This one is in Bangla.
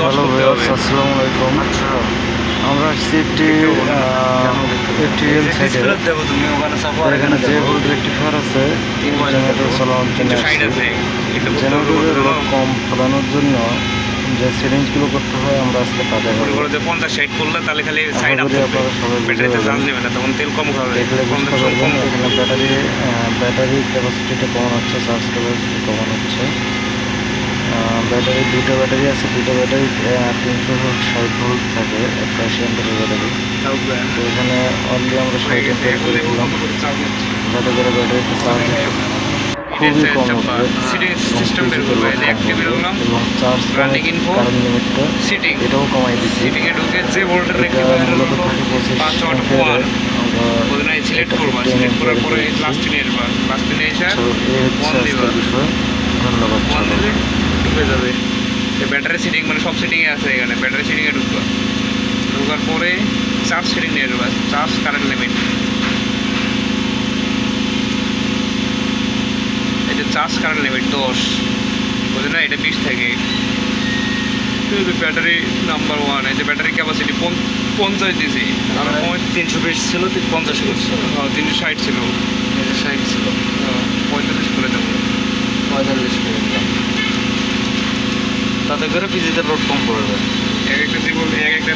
হ্যালো ভিউয়ার্স, আসসালামু আলাইকুম। আমরা আসছি একটি রেল সাইডে। এখানে যে ভোল্ট রেক্টিফায়ার আছে জেনারেটর চালানোর জন্য জেনারেটরের লোড কম ফলানোর জন্য যে সেটিংসগুলো করতে হয় আমরা আজকে তা দেখাবো। মনে করো যে 50-60 করলে তাহলে খালি সাইড আপ করবে, ব্যাটারিতে চার্জ নেবে না, তখন তেল কম খাবে। দেখলে বুঝতে পারবেন এখানে ব্যাটারি ক্যাপাসিটিটা কমানো হচ্ছে, চার্জ ক্যাপাসিটি কমানো হচ্ছে। দুটো ব্যাটারি আছে, দুটো ব্যাটারি 360 ভোল্ট থাকে, 180 অ্যাম্পিয়ারের ব্যাটারি। তো এখানে অনলি আমরা 60 অ্যাম্পিয়ার করে দিলাম, যাতে করে ব্যাটারিতে চার্জ খুবই কম উঠবে এবং চার্জ কারেন্ট লিমিটটা এটাও কমাই দিচ্ছি। মূলত থাকে 25 অ্যাম্পিয়ারের। বিষয় ধন্যবাদ। ঢুকে যাবে ব্যাটারি সিটিং, মানে সব সিটিংয়ে আছে। এখানে ব্যাটারি সিটিংয়ে ঢোকার পরে চার্জ সিটিং নিয়ে আসবে, চার্জ কারেন্ট লিমিট। এই যে চার্জ কারেন্ট লিমিট 10, বুঝলেন না? এটা 20 থেকে। ব্যাটারি নাম্বার 1, এই যে ব্যাটারি ক্যাপাসিটি 50 দিয়েছি। আমরা 320 ছিল, 50 করছে। 360 ছিল, 60 ছিল, 45 করে দেবো। 45 করে দিলাম, তাতে করে পিজিতে লোড কম পড়বে। এক একটা